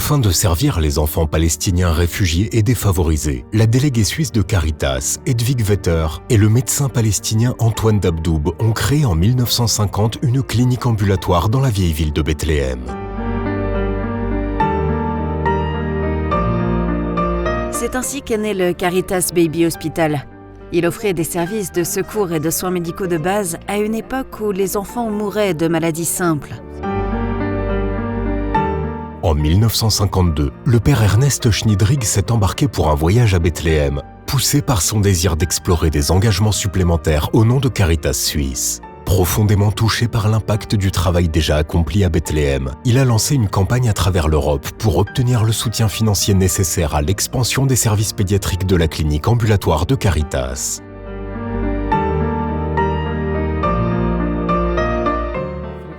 Afin de servir les enfants palestiniens réfugiés et défavorisés, la déléguée suisse de Caritas, Hedwig Vetter, et le médecin palestinien Antoine Dabdoub ont créé en 1950 une clinique ambulatoire dans la vieille ville de Bethléem. C'est ainsi qu'est né le Caritas Baby Hospital. Il offrait des services de secours et de soins médicaux de base à une époque où les enfants mouraient de maladies simples. En 1952, le père Ernest Schniedrig s'est embarqué pour un voyage à Bethléem, poussé par son désir d'explorer des engagements supplémentaires au nom de Caritas Suisse. Profondément touché par l'impact du travail déjà accompli à Bethléem, il a lancé une campagne à travers l'Europe pour obtenir le soutien financier nécessaire à l'expansion des services pédiatriques de la clinique ambulatoire de Caritas.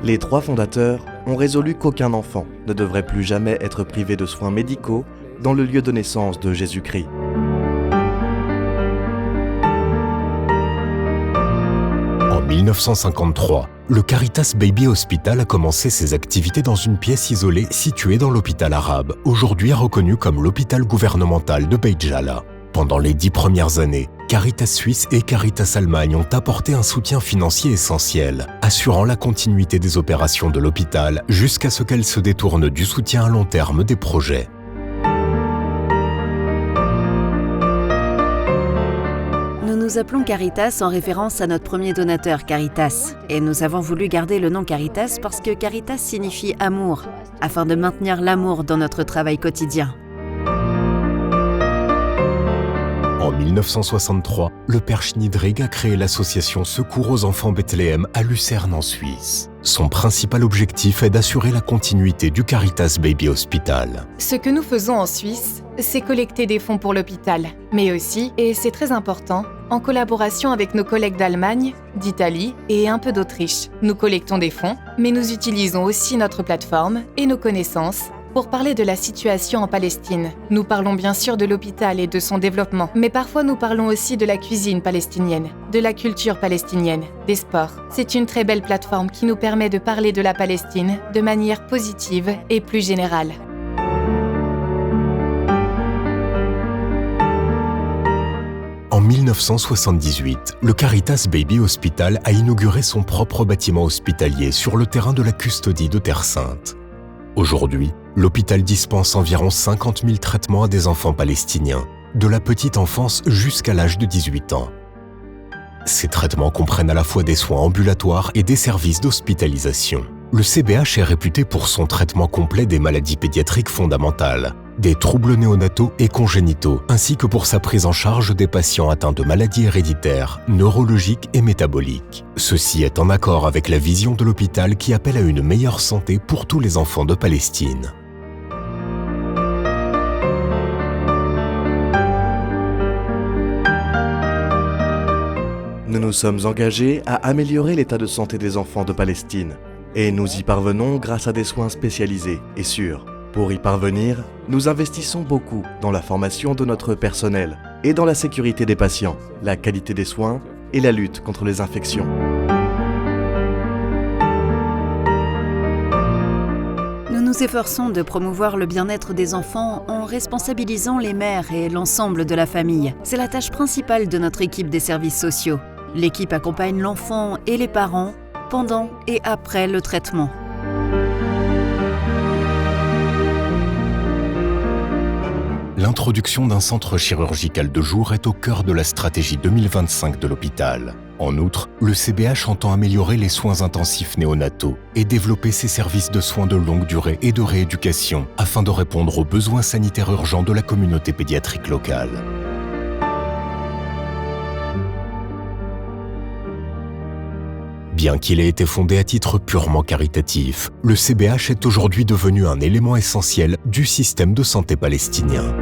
Les 3 fondateurs ont résolu qu'aucun enfant ne devrait plus jamais être privé de soins médicaux dans le lieu de naissance de Jésus-Christ. En 1953, le Caritas Baby Hospital a commencé ses activités dans une pièce isolée située dans l'hôpital arabe, aujourd'hui reconnu comme l'hôpital gouvernemental de Beit Jala. Pendant les 10 premières années, Caritas Suisse et Caritas Allemagne ont apporté un soutien financier essentiel, assurant la continuité des opérations de l'hôpital jusqu'à ce qu'elles se détournent du soutien à long terme des projets. Nous nous appelons Caritas en référence à notre premier donateur, Caritas. Et nous avons voulu garder le nom Caritas parce que Caritas signifie amour, afin de maintenir l'amour dans notre travail quotidien. En 1963, le père Schniedrig a créé l'association Secours aux enfants Bethléem à Lucerne en Suisse. Son principal objectif est d'assurer la continuité du Caritas Baby Hospital. Ce que nous faisons en Suisse, c'est collecter des fonds pour l'hôpital, mais aussi, et c'est très important, en collaboration avec nos collègues d'Allemagne, d'Italie et un peu d'Autriche. Nous collectons des fonds, mais nous utilisons aussi notre plateforme et nos connaissances pour parler de la situation en Palestine. Nous parlons bien sûr de l'hôpital et de son développement, mais parfois nous parlons aussi de la cuisine palestinienne, de la culture palestinienne, des sports. C'est une très belle plateforme qui nous permet de parler de la Palestine de manière positive et plus générale. En 1978, le Caritas Baby Hospital a inauguré son propre bâtiment hospitalier sur le terrain de la Custodie de Terre Sainte. Aujourd'hui, l'hôpital dispense environ 50 000 traitements à des enfants palestiniens, de la petite enfance jusqu'à l'âge de 18 ans. Ces traitements comprennent à la fois des soins ambulatoires et des services d'hospitalisation. Le CBH est réputé pour son traitement complet des maladies pédiatriques fondamentales, des troubles néonataux et congénitaux, ainsi que pour sa prise en charge des patients atteints de maladies héréditaires, neurologiques et métaboliques. Ceci est en accord avec la vision de l'hôpital qui appelle à une meilleure santé pour tous les enfants de Palestine. Nous nous sommes engagés à améliorer l'état de santé des enfants de Palestine, et nous y parvenons grâce à des soins spécialisés et sûrs. Pour y parvenir, nous investissons beaucoup dans la formation de notre personnel et dans la sécurité des patients, la qualité des soins et la lutte contre les infections. Nous nous efforçons de promouvoir le bien-être des enfants en responsabilisant les mères et l'ensemble de la famille. C'est la tâche principale de notre équipe des services sociaux. L'équipe accompagne l'enfant et les parents pendant et après le traitement. L'introduction d'un centre chirurgical de jour est au cœur de la stratégie 2025 de l'hôpital. En outre, le CBH entend améliorer les soins intensifs néonataux et développer ses services de soins de longue durée et de rééducation afin de répondre aux besoins sanitaires urgents de la communauté pédiatrique locale. Bien qu'il ait été fondé à titre purement caritatif, le CBH est aujourd'hui devenu un élément essentiel du système de santé palestinien.